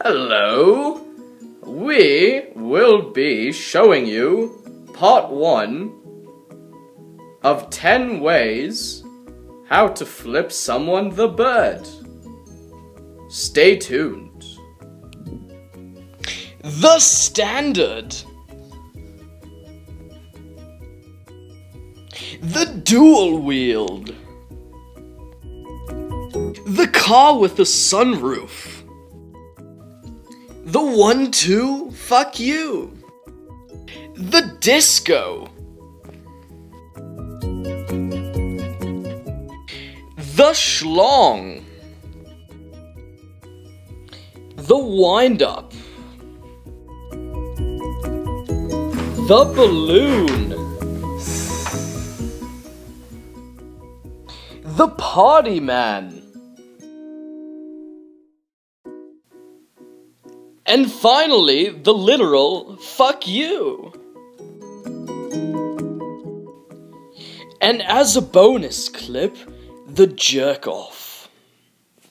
Hello! We will be showing you part 1 of 10 ways how to flip someone the bird. Stay tuned. The standard. The dual wield. The car with the sunroof. The 1-2, fuck you. The disco. The schlong. The wind-up. The balloon. The party man. And finally, the literal fuck you. And as a bonus clip, the jerk off.